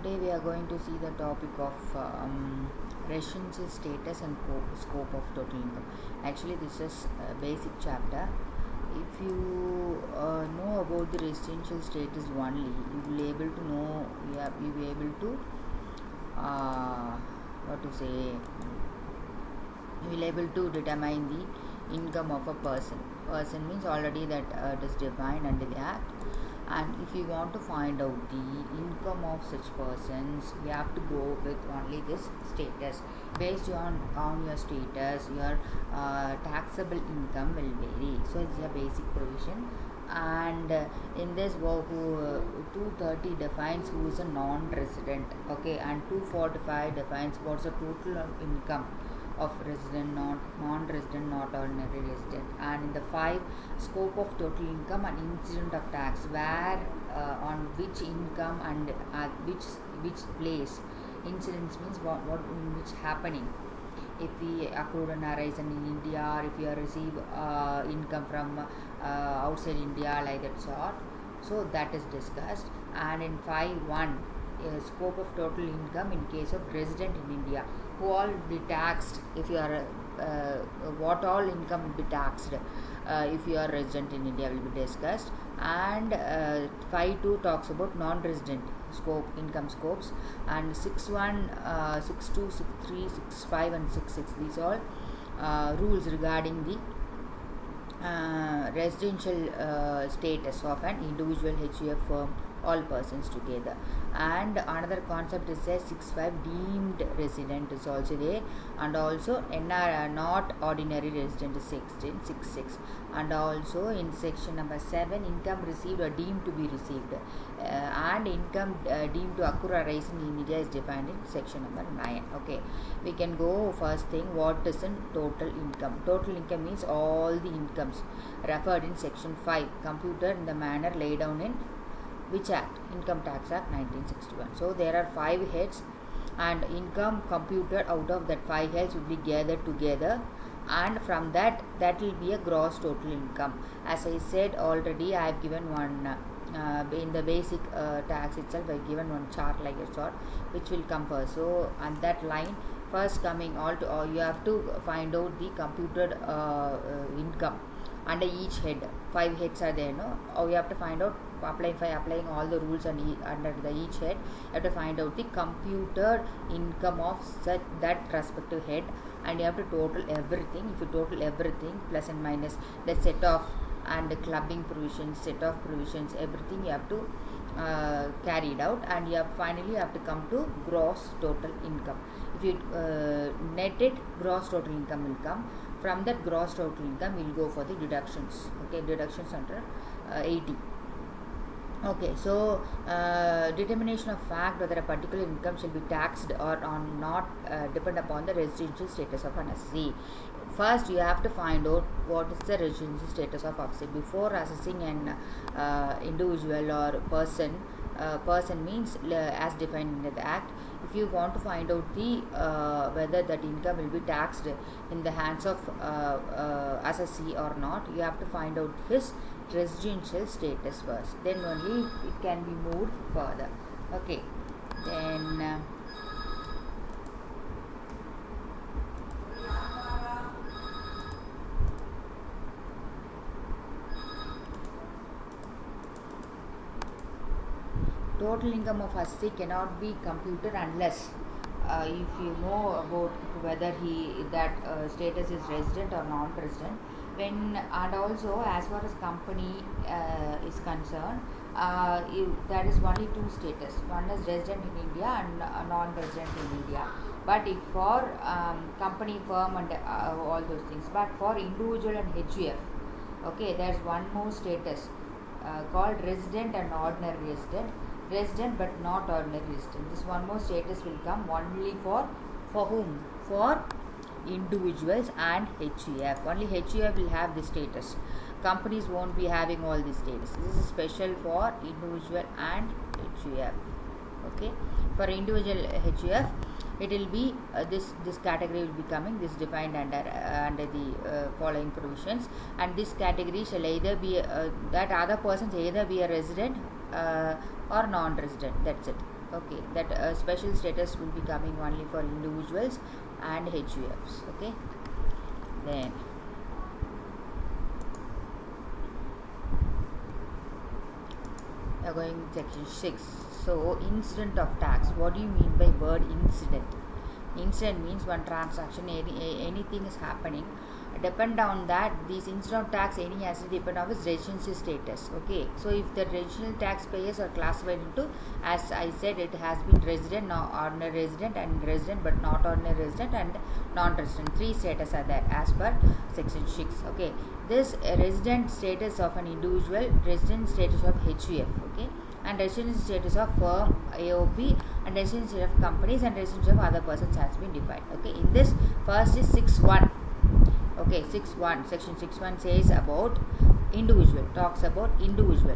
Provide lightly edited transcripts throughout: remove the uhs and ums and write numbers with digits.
Today we are going to see the topic of residential status and scope of total income. Actually, this is a basic chapter. If you know about the residential status only, you will able to know. You will able to what to say. You will able to determine the income of a person. Person means already that it is defined under the act. And if you want to find out the income of such persons, you have to go with only this status. Based on your status, your taxable income will vary. So it's a basic provision. And in this 230 defines who is a non-resident, okay, and 245 defines what's the total income of resident, non-resident, not ordinary resident. And in the 5, scope of total income and incident of tax, where on which income and which place. Incidents means what in which happening. If we accrued an arise in India, or if you receive income from outside India, like that sort. So that is discussed. And in 5.1, scope of total income in case of resident in India, who all will be taxed. If you are what all income will be taxed if you are resident in India will be discussed. And 5.2 talks about non-resident income scopes, and 6.1, 6.2, 6.3, 6.5 and 6.6, these all rules regarding the residential status of an individual HUF firm, all persons together. And another concept is a 6.5 deemed resident is also there, and also not ordinary resident is 6.6. And also in section number 7, income received or deemed to be received, and income deemed to occur or arise in India is defined in section number 9. Okay, we can go first thing, what is in total income. Total income means all the incomes referred in section 5, computed in the manner laid down in which act? Income Tax Act 1961. So there are 5 heads, and income computed out of that 5 heads will be gathered together, and from that will be a gross total income. As I said already, I have given one in the basic tax itself. I have given one chart like a chart which will come first. So on that line, first coming you have to find out the computed income under each head. 5 heads are there, no? Or you have to find out applying all the rules under each head. You have to find out the computed income of that respective head, and you have to total everything. If you total everything plus and minus the set off and the clubbing provisions, set off provisions, everything you have to carry it out, and finally you have to come to gross total income. If you net it, gross total income will come. From that gross total income, we will go for the deductions. Okay, deductions under 80. Okay, so determination of fact whether a particular income shall be taxed or not depend upon the residential status of an assessee. First, you have to find out what is the residential status of assessee before assessing an individual or person. Person means as defined in the act. If you want to find out the whether that income will be taxed in the hands of assessee or not, you have to find out his residential status first. Then only it can be moved further. Okay. Then total income of assessee cannot be computed unless if you know about whether that status is resident or non-resident. And also as far as company is concerned, there is only 2 status. One is resident in India and non-resident in India. But if for company, firm and all those things, but for individual and HUF, okay, there's one more status called resident and ordinary resident. Resident but not ordinary resident. This one more status will come only for whom? For individuals and HUF. Only HUF will have this status. Companies won't be having all these status. This is special for individual and HUF. Okay. For individual HUF, it will be this category will be coming. This defined under the following provisions, and this category shall either be that other persons either be a resident or non-resident. That's it. Okay, that special status will be coming only for individuals and HUFs. Okay, then we are going to section 6. So incident of tax. What do you mean by word incident? Incident means one transaction, anything is happening. Depend on that, this incident of tax, any has to depend on its residential status. Okay, so if the residential taxpayers are classified into, as I said, it has been resident, ordinary resident, and resident but not ordinary resident, and non-resident. 3 status are there as per section 6. Okay, this resident status of an individual, resident status of HUF. Okay, and resident status of firm, AOP, and resident status of companies, and resident status of other persons has been defined. Okay, in this first is 6.1. Okay, 6.1, section 6.1 says about individual, talks about individual.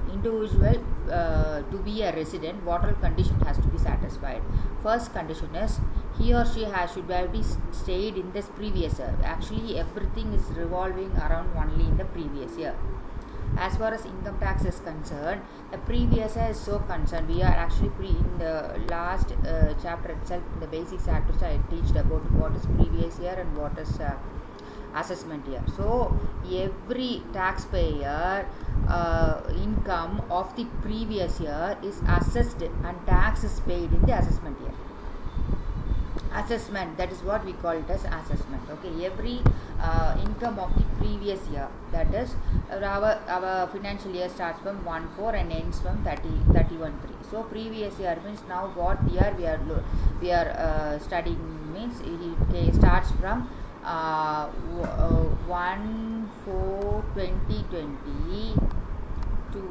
To be a resident, what all condition has to be satisfied? First condition is he or she should have stayed in this previous year. Actually, everything is revolving around only in the previous year. As far as income tax is concerned, the previous year is so concerned. We are actually in the last chapter itself, in the basic chapters, I teached about what is previous year and what is assessment year. So every taxpayer income of the previous year is assessed and tax is paid in the assessment year. Assessment, that is what we call it as assessment. Okay, every income of the previous year, that is our financial year starts from 1/4 and ends from 31/3. So previous year means now what year we are studying means it starts from 1/4/2020 to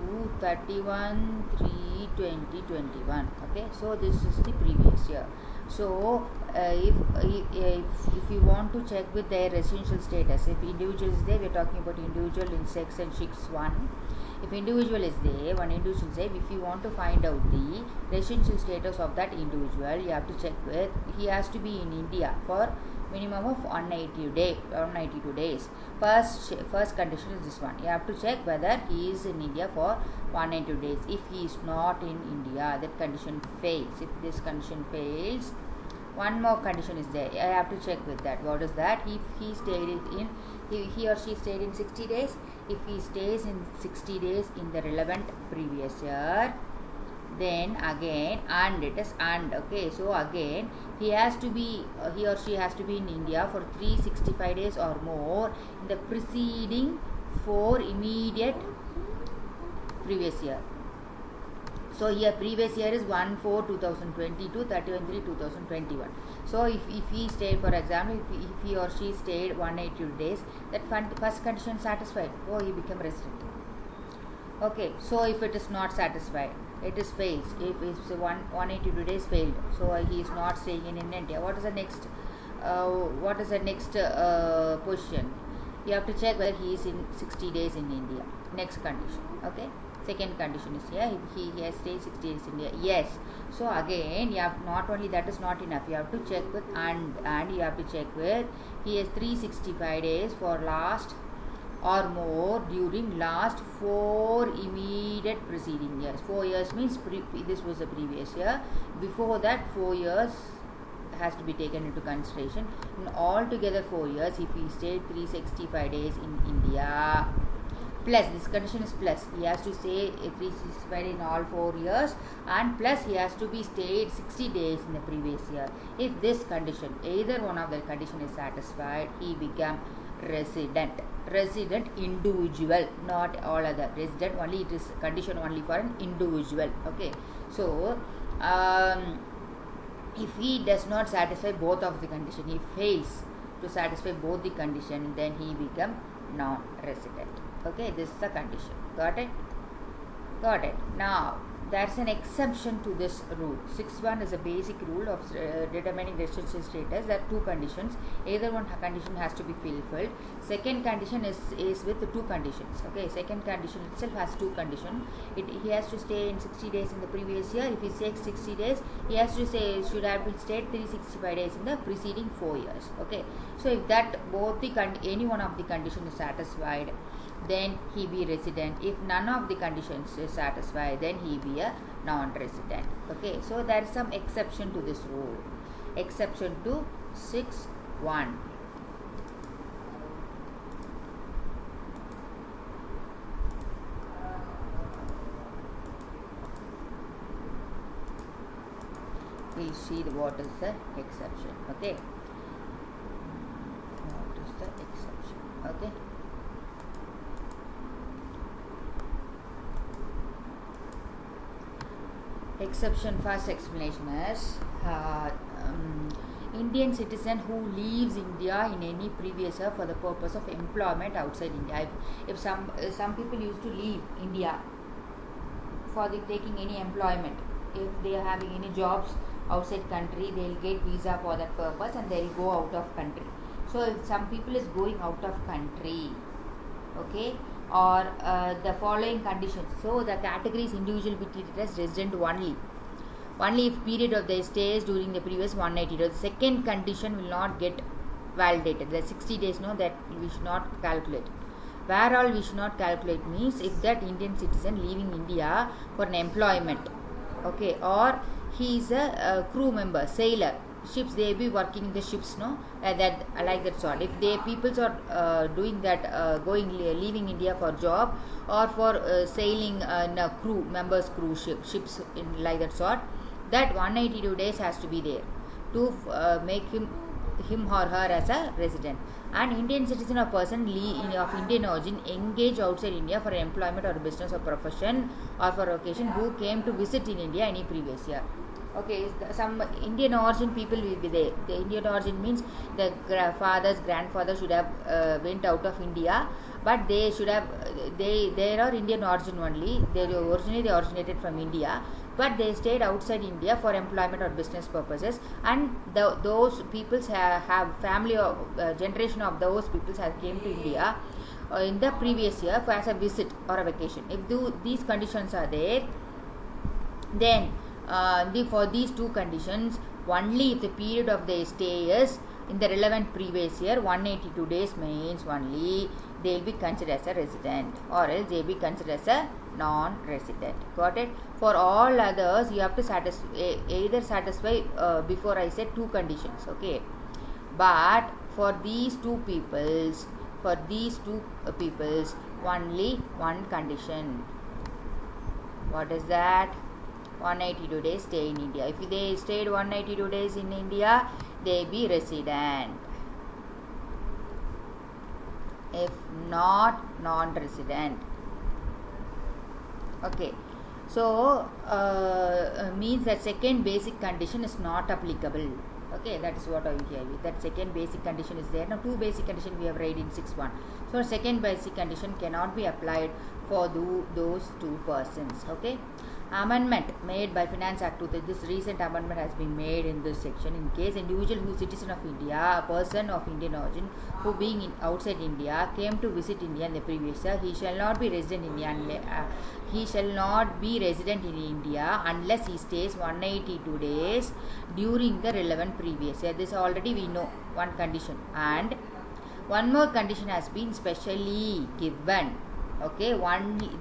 31/3/2021. Okay, so this is the previous year. So if you want to check with their residential status, if individual is there, we are talking about individual in section 6.1. If individual is there, one individual is there, if you want to find out the residential status of that individual, you have to check with, he has to be in India for minimum of 192 days. First condition is this one. You have to check whether he is in India for 192 days. If he is not in India, that condition fails. If this condition fails, one more condition is there. I have to check with that. What is that? If he stayed in, he or she stayed in 60 days. If he stays in 60 days in the relevant previous year, then again, and it is and. Okay, so again he has to be he or she has to be in India for 365 days or more in the preceding 4 immediate previous year. So here previous year is 1/4/2020 to 31/3/2021. So if he stayed, for example, if he or she stayed 180 days, that first condition satisfied. Oh, he became resident. Okay, so if it is not satisfied, it is fails. If it's 182 days failed, so he is not staying in India. What is the next? Position? You have to check whether he is in 60 days in India. Next condition. Okay. Second condition is here. He has stayed 60 days in India. Yes. So again, you have not only that is not enough. You have to check with and you have to check with he has 365 days for last or more during last 4 immediate preceding years. 4 years means this was the previous year. Before that, 4 years has to be taken into consideration. In altogether 4 years, if he stayed 365 days in India, plus this condition is plus, he has to stay 365 in all 4 years, and plus he has to be stayed 60 days in the previous year. If this condition, either one of the condition is satisfied, he become resident individual, not all other. Resident only, it is condition only for an individual. Okay, so if he does not satisfy both of the condition, he fails to satisfy both the condition, then he become non-resident. Okay, this is the condition. Got it? Now that's an exception to this rule. 6.1 is a basic rule of determining residential status. There are 2 conditions. Either one condition has to be fulfilled. Second condition is with the 2 conditions. Okay, second condition itself has 2 conditions. He has to stay in 60 days in the previous year. If he stays 60 days, he has to say should have been stayed 365 days in the preceding 4 years. Okay, so if that both any one of the condition is satisfied, then he be resident. If none of the conditions is satisfied, then he be a non-resident. Okay, so there is some exception to this rule. Exception to 6(1). We'll see what is the exception. Okay, what is the exception? Okay, exception, first explanation is Indian citizen who leaves India in any previous year for the purpose of employment outside India. If some people used to leave India for taking any employment, if they are having any jobs outside country, they will get visa for that purpose and they will go out of country. So if some people is going out of country, okay, or the following conditions. So the categories individual be treated as resident only if period of their stays during the previous 180 days. The second condition will not get validated. The 60 days, no, that we should not calculate. Where all we should not calculate means if that Indian citizen leaving India for an employment, okay, or he is a crew member, sailor, ships, they be working in the ships, no, that like that sort. If they peoples are doing that, leaving India for job or for sailing in a crew members cruise ships in like that sort, that 182 days has to be there to make him or her as a resident. An Indian citizen or person of Indian origin engaged outside India for employment or business or profession or for occasion who came to visit in India any previous year. Okay, some Indian origin people will be there. The Indian origin means the grandfathers should have went out of India, but they should have they are Indian origin only. They originated from India, but they stayed outside India for employment or business purposes, and those peoples have family or generation of those peoples have came to India in the previous year as a visit or a vacation. If these conditions are there, then for these two conditions, only if the period of their stay is in the relevant previous year 182 days means only they will be considered as a resident, or else they will be considered as a non-resident. Got it? For all others, you have to either satisfy before I said two conditions. Okay, but for these two peoples, only one condition. What is that? 182 days stay in India. If they stayed 182 days in India, they be resident. If not, non-resident. Okay, so means that second basic condition is not applicable. Okay, that is what I will tell you. That second basic condition is there. Now two basic conditions we have read in 6(1). So second basic condition cannot be applied for those two persons. Okay. Amendment made by Finance Act 2000. This recent amendment has been made in this section. In case individual who is citizen of India, a person of Indian origin who being outside India came to visit India in the previous year, he shall not be resident in India unless he stays 182 days during the relevant previous year. This already we know one condition, and one more condition has been specially given. Okay,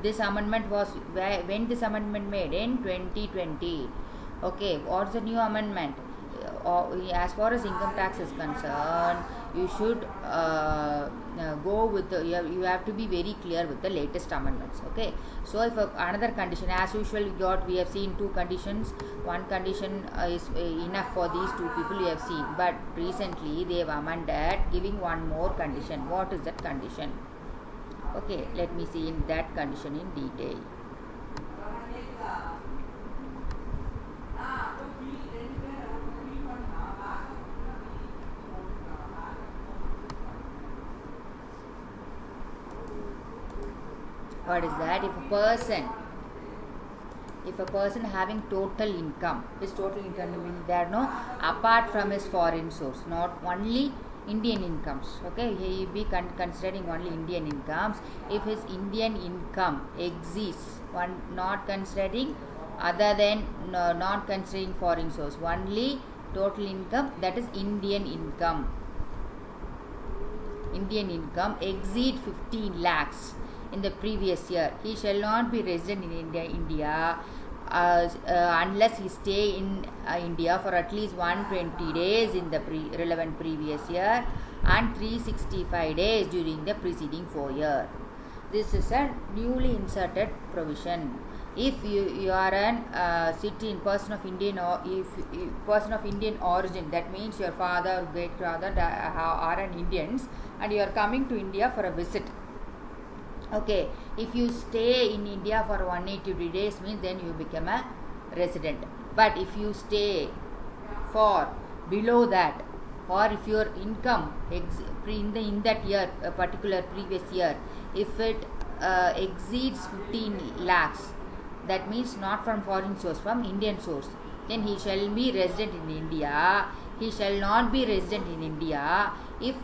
this amendment was when this amendment made in 2020. Okay, what's the new amendment? As far as income tax is concerned, you should go with you have to be very clear with the latest amendments. Okay, so if another condition, as usual, we have seen two conditions. One condition is enough for these two people we have seen, but recently they have amended giving one more condition. What is that condition? Okay, let me see in that condition in detail. What is that? If a person having total income, his total income means there no apart from his foreign source, not only Indian incomes. Okay, he be considering only Indian incomes. If his Indian income exceeds one, not considering other than not considering foreign source, only total income, that is Indian income exceed 15 lakhs in the previous year, he shall not be resident in India unless he stay in India for at least 120 days in the relevant previous year and 365 days during the preceding 4 years. This is a newly inserted provision. If you are an citizen person of Indian or if person of Indian origin, that means your father or great father are an Indians and you are coming to India for a visit. Okay, if you stay in India for 180 days means then you become a resident. But if you stay for below that, or if your income in that year, a particular previous year, if it exceeds 15 lakhs, that means not from foreign source, from Indian source, then he shall be resident in India. He shall not be resident in India if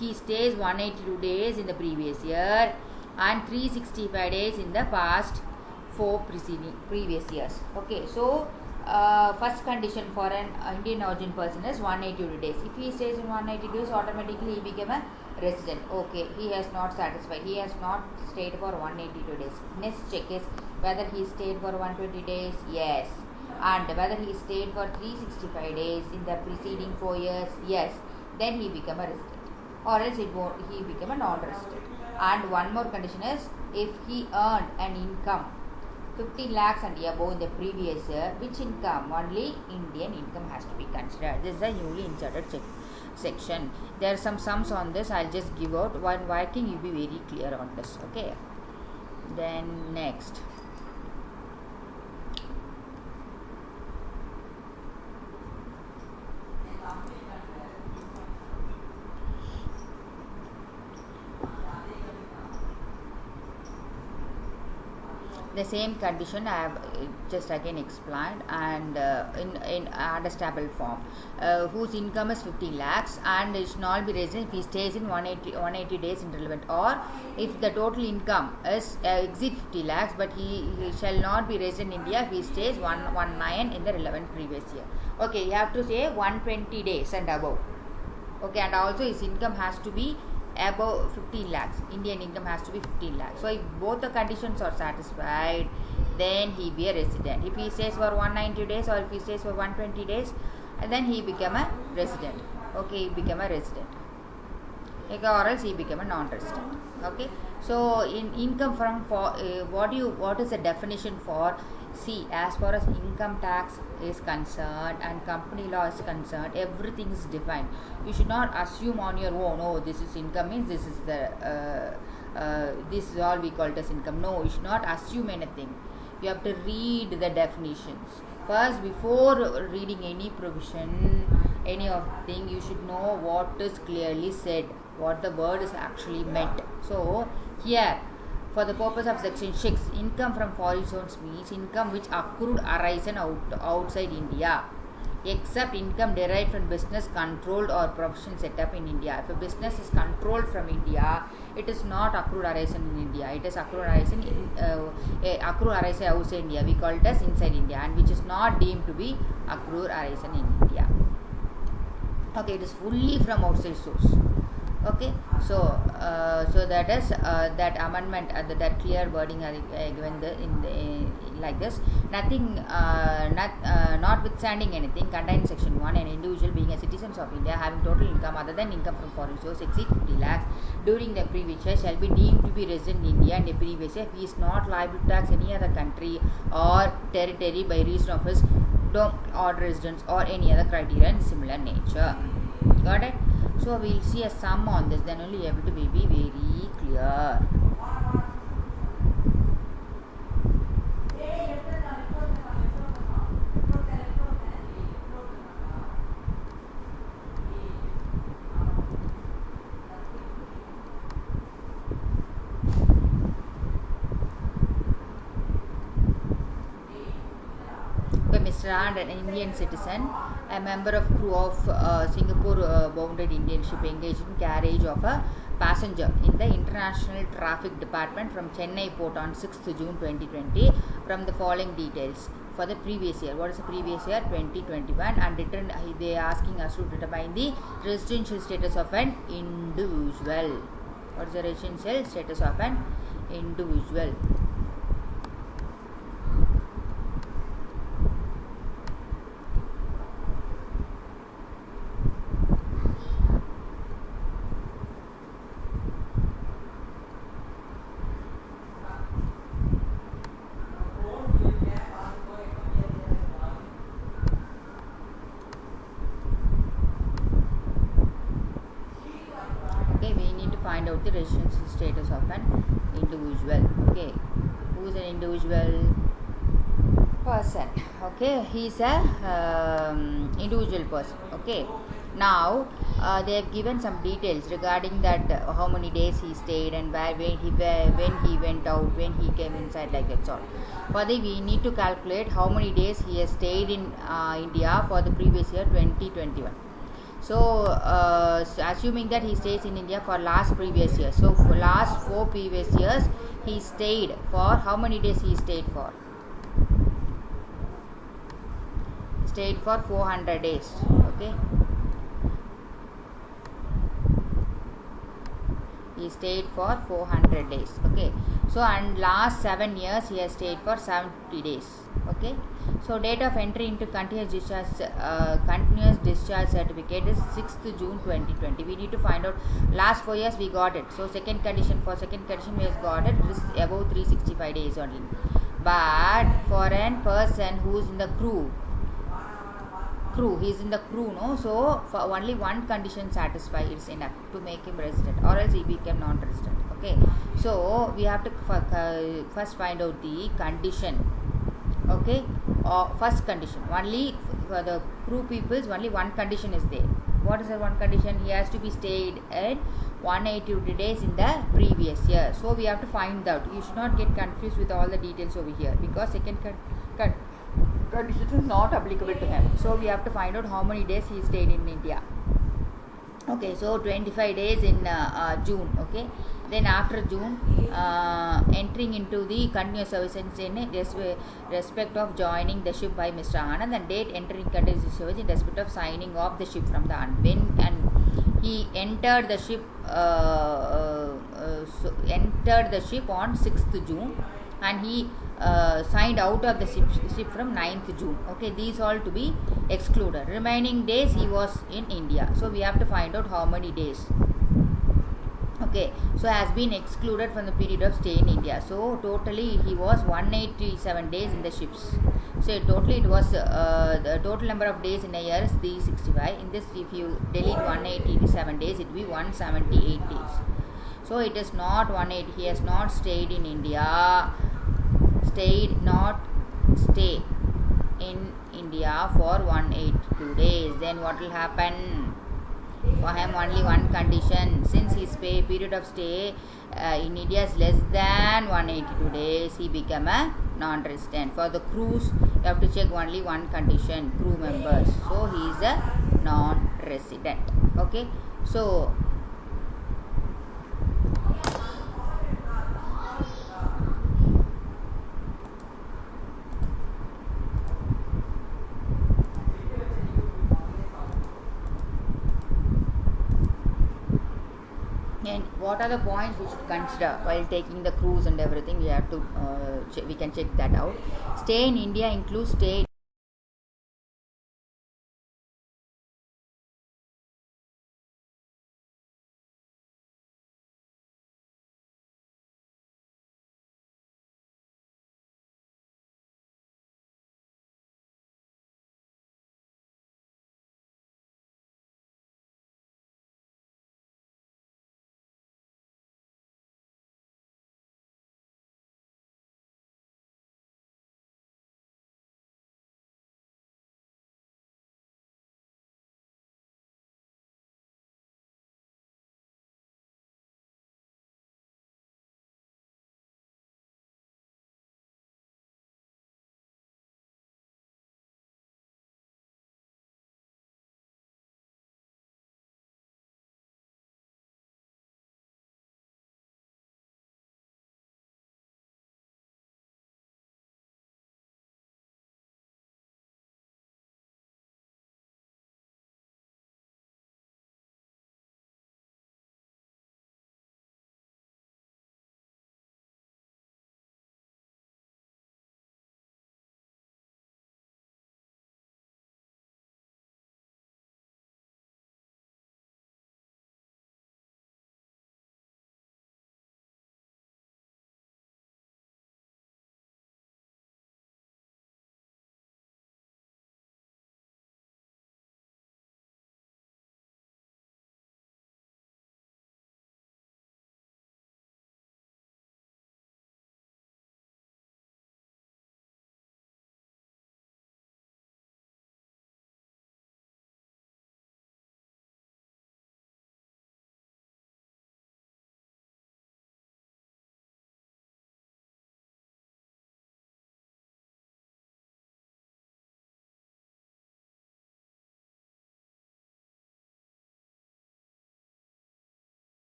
he stays 182 days in the previous year and 365 days in the past 4 previous years. Okay, so first condition for an Indian origin person is 182 days. If he stays in 180 days, automatically he became a resident. Okay, he has not satisfied. He has not stayed for 182 days. Next check is whether he stayed for 120 days. Yes. And whether he stayed for 365 days in the preceding 4 years. Yes. Then he became a resident. Or else he became a non-resident. And one more condition is if he earned an income 15 lakhs and above in the previous year, which income? Only Indian income has to be considered. This is a newly inserted section. There are some sums on this. I'll just give out one working. You'll be very clear on this. Okay. Then next. The same condition I have just again explained, and in understandable form, whose income is 15 lakhs and it should not be resident if he stays in 180 days in relevant, or if the total income is exceed 50 lakhs but he shall not be resident in India if he stays 119 in the relevant previous year. Okay, you have to say 120 days and above. Okay, and also his income has to be above 15 lakhs. Indian income has to be 15 lakhs. So if both the conditions are satisfied, then he be a resident. If he stays for 190 days or if he stays for 120 days, then he become a resident. Okay, he become a resident. Okay, or else he become a non-resident. Okay, so in income from what is the definition for? See, as far as income tax is concerned and company law is concerned, everything is defined. You should not assume on your own, oh, this is income means this is the this is all we call it as income. No, you should not assume anything. You have to read the definitions first. Before reading any provision, any of the thing, you should know what is clearly said, what the word is actually meant. So here, for the purpose of section 6, income from foreign source means income which accrued arisen outside India, except income derived from business controlled or profession set up in India. If a business is controlled from India, it is not accrued arisen in India. It is accrued arisen outside India. We call it as inside India, and which is not deemed to be accrued arisen in India. Okay, it is fully from outside source. Okay, so that is that amendment, that clear wording given like this. Nothing, notwithstanding anything contained in section 1, an individual being a citizen of India having total income other than income from foreign source exceed 50 lakhs during the previous year shall be deemed to be resident in India in the previous year. He is not liable to tax any other country or territory by reason of his or residence or any other criteria in similar nature. Got it? So we will see a sum on this, then only able to be very clear. Mr. and an Indian citizen, a member of crew of Singapore bounded Indian ship engaged in carriage of a passenger in the International Traffic Department from Chennai port on 6th June 2020 from the following details for the previous year. What is the previous year? 2021, and they are asking us to determine the residential status of an individual. What is the residential status of an individual? This is status of an individual. Okay, who is an individual person? Okay, he is a individual person. Okay, now they have given some details regarding that how many days he stayed and when he went out, when he came inside, like that sort. For the we need to calculate how many days he has stayed in India for the previous year 2021. So assuming that he stays in India for last previous year, so for last 4 previous years he stayed for how many days he stayed for? Stayed for 400 days. Okay, he stayed for 400 days. Okay, so and last 7 years he has stayed for 70 days. Okay, so date of entry into continuous discharge certificate is 6th June 2020. We need to find out last 4 years we got it. So second condition we has got it is above 365 days only. But for an person who is in the crew, he is in the crew, no, so for only one condition satisfy is enough to make him resident, or else he become non-resident. Okay, so we have to first find out the condition. Okay, first condition, only for the crew peoples only one condition is there. What is the one condition? He has to be stayed at 180 days in the previous year. So we have to find out. You should not get confused with all the details over here, because second condition is not applicable to him. So we have to find out how many days he stayed in India. Okay, so 25 days in June. Okay, then after June, entering into the continuous service in respect of joining the ship by Mr. Anand, and date entering continuous service in respect of signing off the ship from the Anand. When and he entered the ship on 6th June, and he signed out of the ship from 9th June. Okay, these all to be excluded. Remaining days he was in India. So we have to find out how many days. Okay, so has been excluded from the period of stay in India. So totally he was 187 days in the ships. So totally it was the total number of days in a year is 365. In this, if you delete 187 days, it will be 178 days. So it is not 180. He has not stayed in India. Stay in India for 182 days. Then what will happen? For him only one condition. Since his period of stay in India is less than 182 days, he become a non-resident. For the crews, you have to check only one condition, crew members. So he is a non-resident. Okay, so and what are the points we should consider while taking the cruise and everything? We have to we can check that out. Stay in India includes stay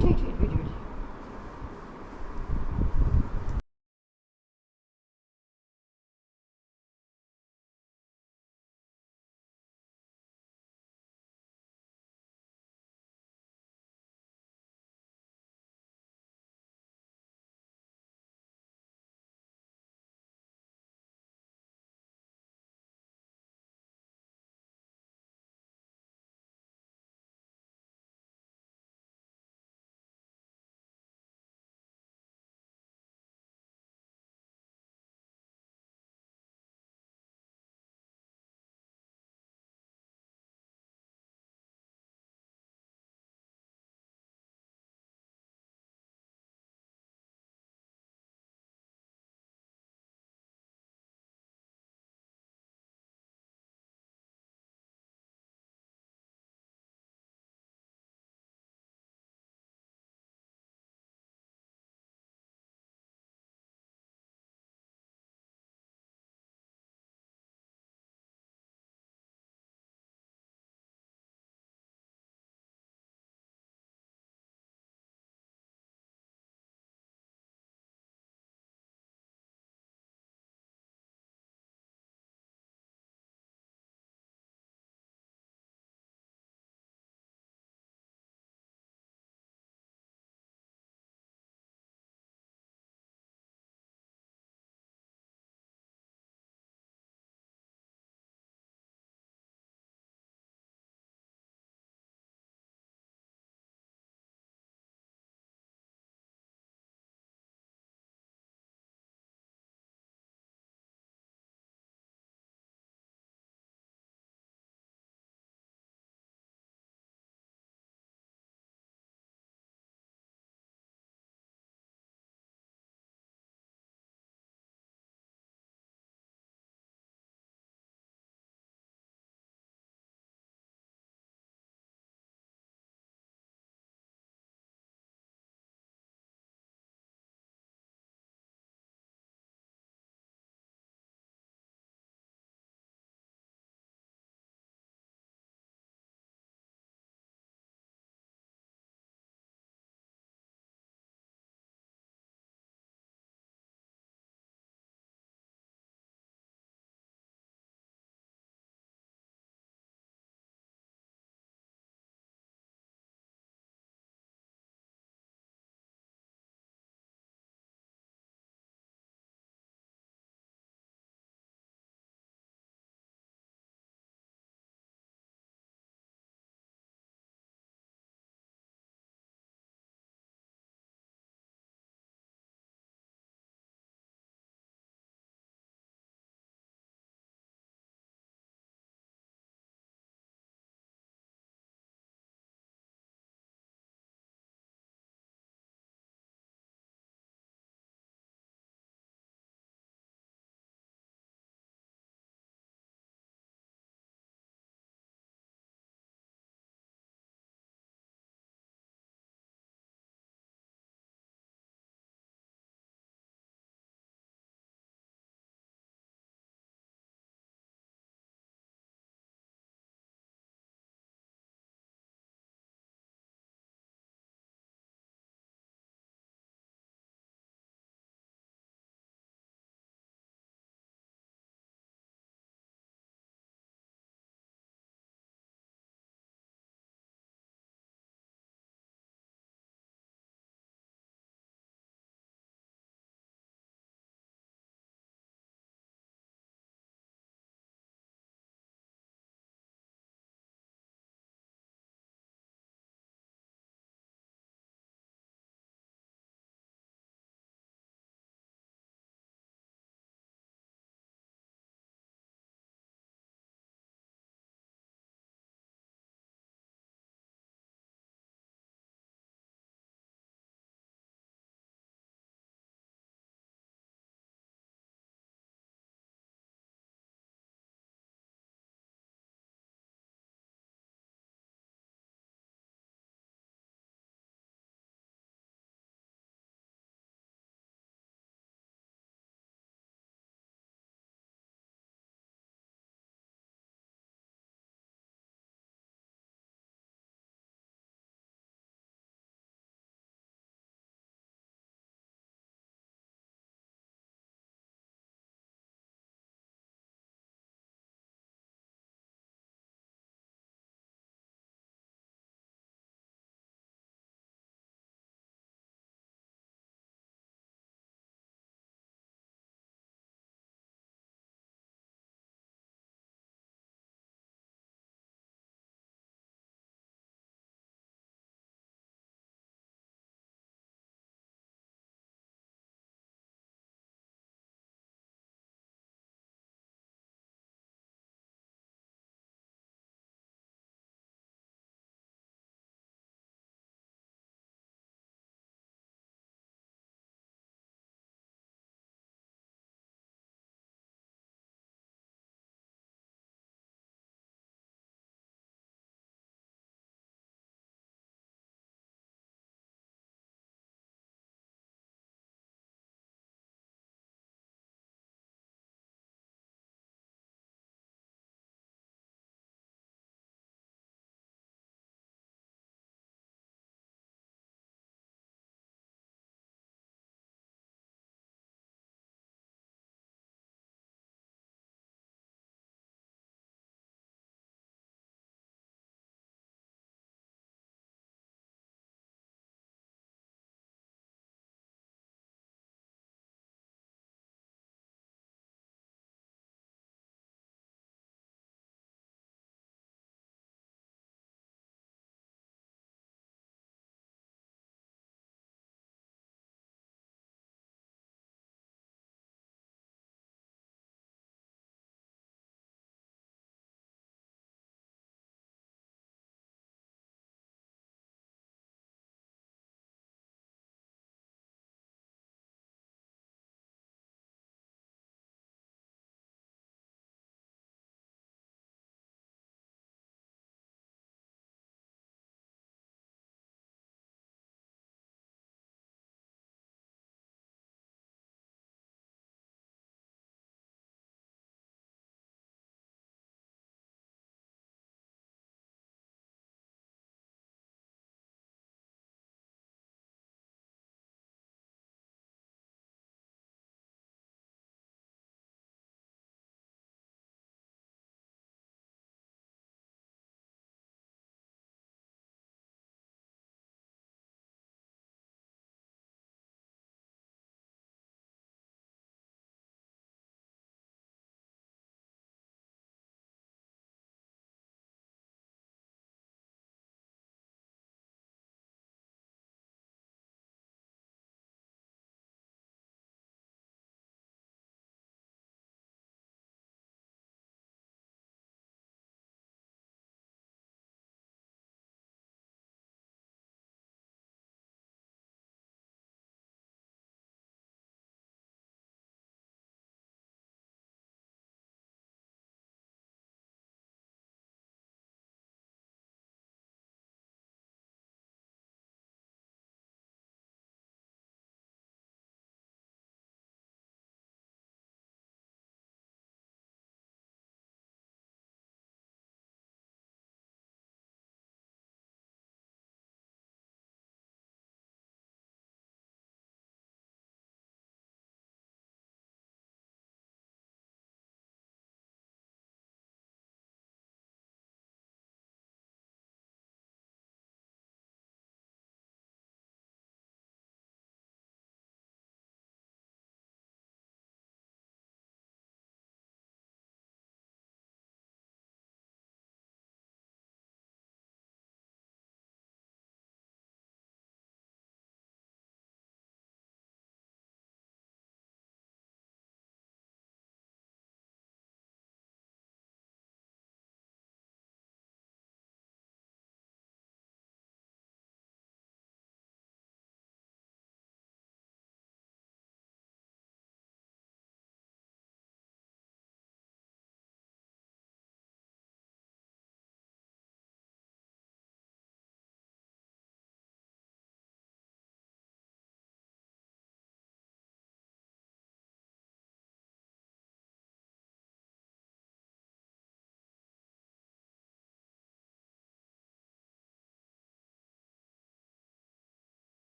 wait.